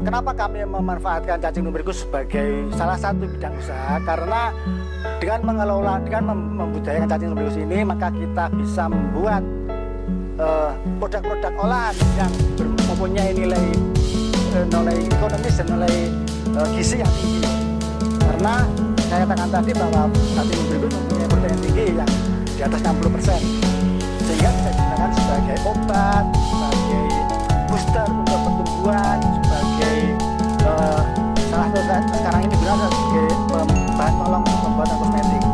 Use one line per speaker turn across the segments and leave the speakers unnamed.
Kenapa kami memanfaatkan cacing lumricus sebagai salah satu bidang usaha? Karena dengan mengelola, dengan membudidayakan cacing lumricus ini, maka kita bisa membuat produk-produk olahan yang mempunyai nilai ekonomis dan nilai gizi yang tinggi. Karena saya katakan tadi bahwa cacing lumricus mempunyai protein tinggi yang di atas 60%, sehingga bisa digunakan sebagai obat, sebagai booster untuk pertumbuhan, sebagai salah satu sekarang ini digunakan sebagai bahan tolong untuk pembuatan kosmetik.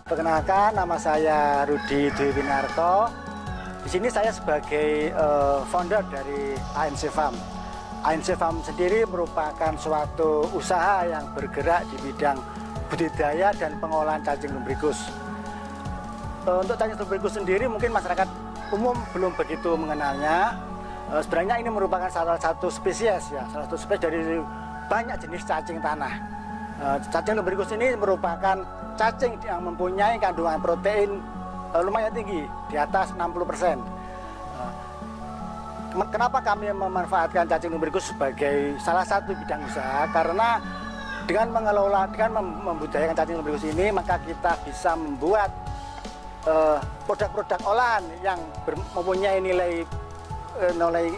Perkenalkan, nama saya Rudi Dwi Winarto. Di sini saya sebagai founder dari ANC Farm. ANC Farm sendiri merupakan suatu usaha yang bergerak di bidang budidaya dan pengolahan cacing lumricus. Untuk cacing lumricus sendiri mungkin masyarakat umum belum begitu mengenalnya. Sebenarnya ini merupakan salah satu spesies ya, salah satu spesies dari banyak jenis cacing tanah. Cacing lumricus ini merupakan cacing yang mempunyai kandungan protein lumayan tinggi, di atas 60%. Kenapa kami memanfaatkan cacing lumricus sebagai salah satu bidang usaha? Karena dengan mengelola, dengan membudidayakan cacing lumricus ini, maka kita bisa membuat produk-produk olahan yang mempunyai nilai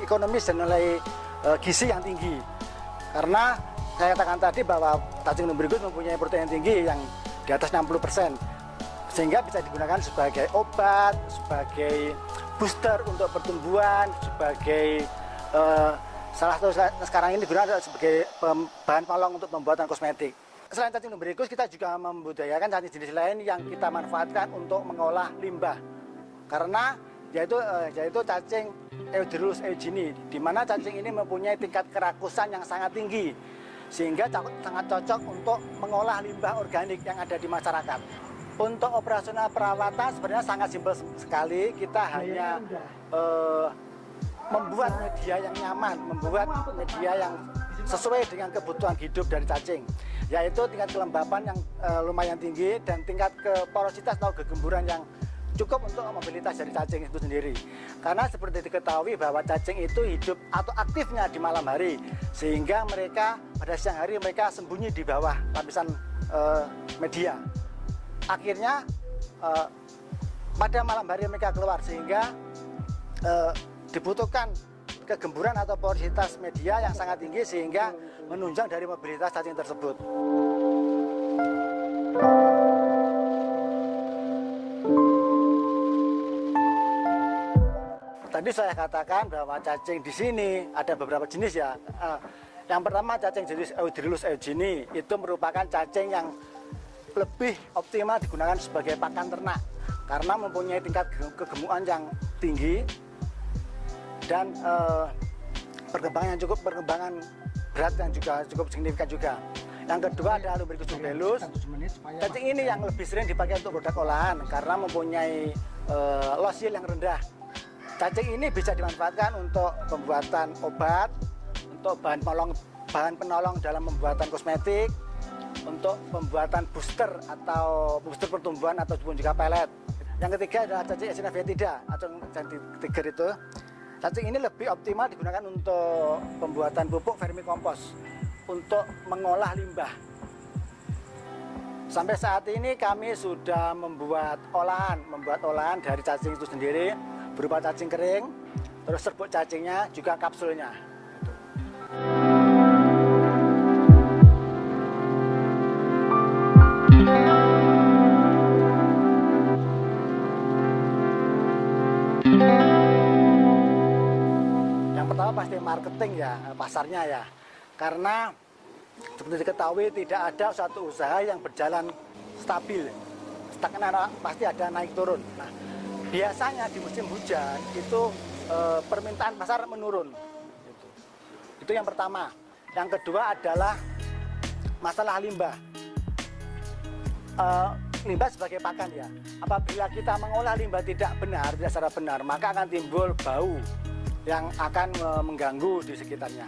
ekonomis dan nilai gizi yang tinggi. Karena saya katakan tadi bahwa cacing lumricus mempunyai protein tinggi yang di atas 60%, sehingga bisa digunakan sebagai obat, sebagai booster untuk pertumbuhan, sebagai salah satu sekarang ini digunakan sebagai bahan tolong untuk pembuatan kosmetik. Selain cacing lumricus, kita juga membudidayakan cacing jenis lain yang kita manfaatkan untuk mengolah limbah. Karena yaitu cacing Eudrilus eugeni, di mana cacing ini mempunyai tingkat kerakusan yang sangat tinggi, sehingga sangat cocok untuk mengolah limbah organik yang ada di masyarakat. Untuk operasional perawatan sebenarnya sangat simpel sekali. Kita hanya membuat media yang nyaman, membuat media yang sesuai dengan kebutuhan hidup dari cacing, yaitu tingkat kelembapan yang lumayan tinggi dan tingkat porositas atau kegemburan yang cukup untuk mobilitas dari cacing itu sendiri. Karena seperti diketahui bahwa cacing itu hidup atau aktifnya di malam hari, sehingga mereka pada siang hari mereka sembunyi di bawah lapisan media. Akhirnya pada malam hari mereka keluar, sehingga dibutuhkan kegemburan atau porositas media yang sangat tinggi sehingga menunjang dari mobilitas cacing tersebut. Tadi saya katakan bahwa cacing di sini ada beberapa jenis ya. Yang pertama cacing jenis Eudrilus eugeni, itu merupakan cacing yang lebih optimal digunakan sebagai pakan ternak karena mempunyai tingkat kegemukan yang tinggi dan perkembangan berat yang juga cukup signifikan juga. Yang kedua adalah Lumbricus subellus. Cacing ini yang lebih sering dipakai untuk produk olahan karena mempunyai loss yield yang rendah. Cacing ini bisa dimanfaatkan untuk pembuatan obat, untuk bahan penolong dalam pembuatan kosmetik, untuk pembuatan booster atau booster pertumbuhan ataupun juga pelet. Yang ketiga adalah cacing Eisenia foetida atau cacing tiger itu. Cacing ini lebih optimal digunakan untuk pembuatan pupuk vermikompos untuk mengolah limbah. Sampai saat ini kami sudah membuat olahan dari cacing itu sendiri berupa cacing kering, terus serbuk cacingnya, juga kapsulnya. Yang pertama pasti marketing ya, pasarnya ya. Karena seperti diketahui tidak ada satu usaha yang berjalan stabil. Stagnan, pasti ada naik turun. Nah, biasanya di musim hujan itu permintaan pasar menurun. Itu yang pertama. Yang kedua adalah masalah limbah. Limbah sebagai pakan ya. Apabila kita mengolah limbah tidak secara benar, maka akan timbul bau yang akan mengganggu di sekitarnya.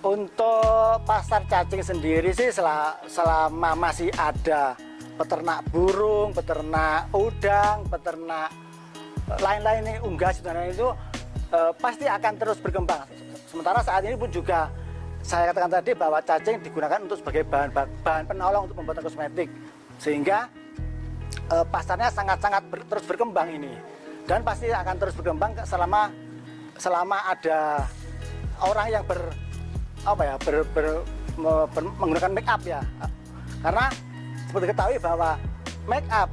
Untuk pasar cacing sendiri sih selama masih ada peternak burung, peternak udang, peternak lain-lain ini unggas dan lain itu pasti akan terus berkembang. Sementara saat ini pun juga saya katakan tadi bahwa cacing digunakan untuk sebagai bahan penolong untuk pembuatan kosmetik, sehingga pasarnya sangat-sangat terus berkembang ini, dan pasti akan terus berkembang selama ada orang yang menggunakan make up ya. Karena seperti ketahui bahwa make up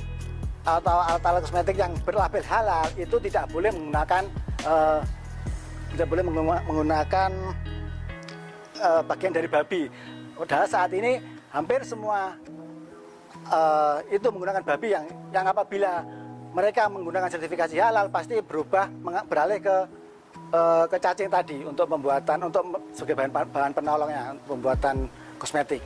atau alat-alat kosmetik yang berlabel halal itu tidak boleh menggunakan bagian dari babi. Padahal saat ini hampir semua itu menggunakan babi yang apabila mereka menggunakan sertifikasi halal pasti beralih ke cacing tadi untuk sebagai bahan penolongnya pembuatan kosmetik.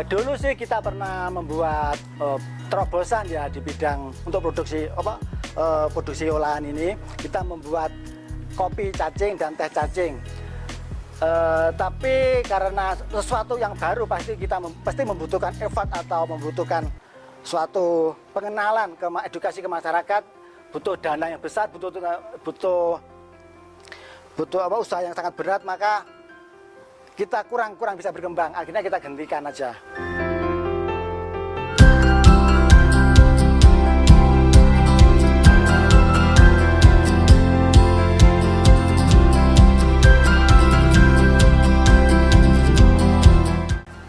Dulu sih kita pernah membuat terobosan ya di bidang untuk produksi olahan ini. Kita membuat kopi cacing dan teh cacing. Tapi karena sesuatu yang baru pasti membutuhkan effort atau membutuhkan suatu pengenalan edukasi ke masyarakat, butuh dana yang besar, butuh usaha yang sangat berat, maka kita kurang bisa berkembang. Akhirnya kita gantikan aja.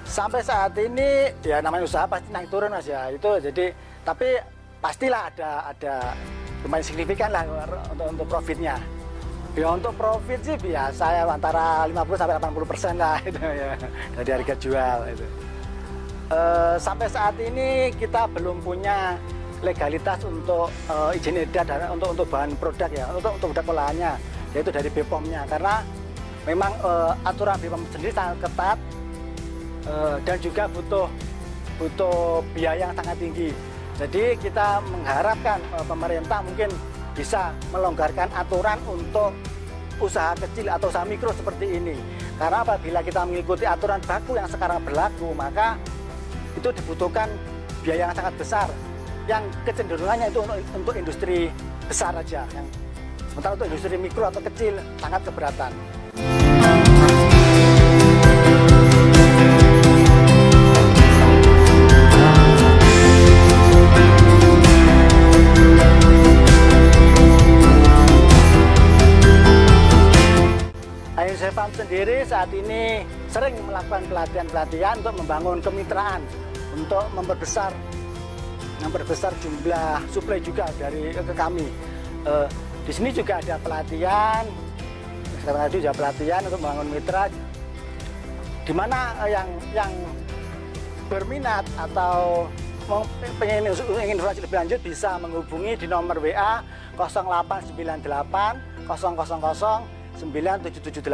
Sampai saat ini ya namanya usaha pasti naik turun Mas ya. Itu jadi tapi pastilah ada lumayan signifikan lah untuk profitnya. Ya untuk profit sih biasa ya antara 50-80% lah itu ya dari harga jual itu. Sampai saat ini kita belum punya legalitas untuk izin edar untuk bahan produk ya, untuk produk olahannya, yaitu dari BPOM-nya, karena memang aturan BPOM sendiri sangat ketat dan juga butuh biaya yang sangat tinggi. Jadi kita mengharapkan pemerintah mungkin bisa melonggarkan aturan untuk usaha kecil atau usaha mikro seperti ini. Karena apabila kita mengikuti aturan baku yang sekarang berlaku, maka itu dibutuhkan biaya yang sangat besar, yang kecenderungannya itu untuk industri besar aja, sementara untuk industri mikro atau kecil sangat keberatan. Farm sendiri saat ini sering melakukan pelatihan untuk membangun kemitraan, untuk memperbesar jumlah suplai juga ke kami. Di sini juga ada pelatihan, sekarang tadi juga pelatihan untuk membangun mitra, di mana yang berminat atau ingin informasi lebih lanjut bisa menghubungi di nomor WA 0898 000 9778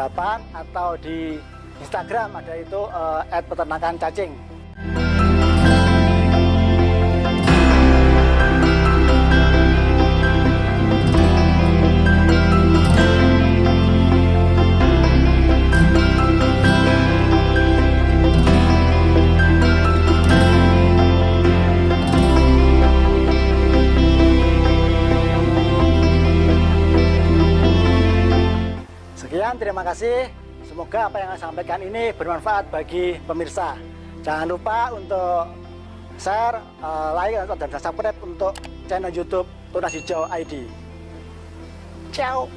atau di Instagram ada itu @peternakan_cacing. Terima kasih. Semoga apa yang saya sampaikan ini bermanfaat bagi pemirsa. Jangan lupa untuk share, like, dan subscribe untuk channel YouTube Tunas Hijau ID. Ciao.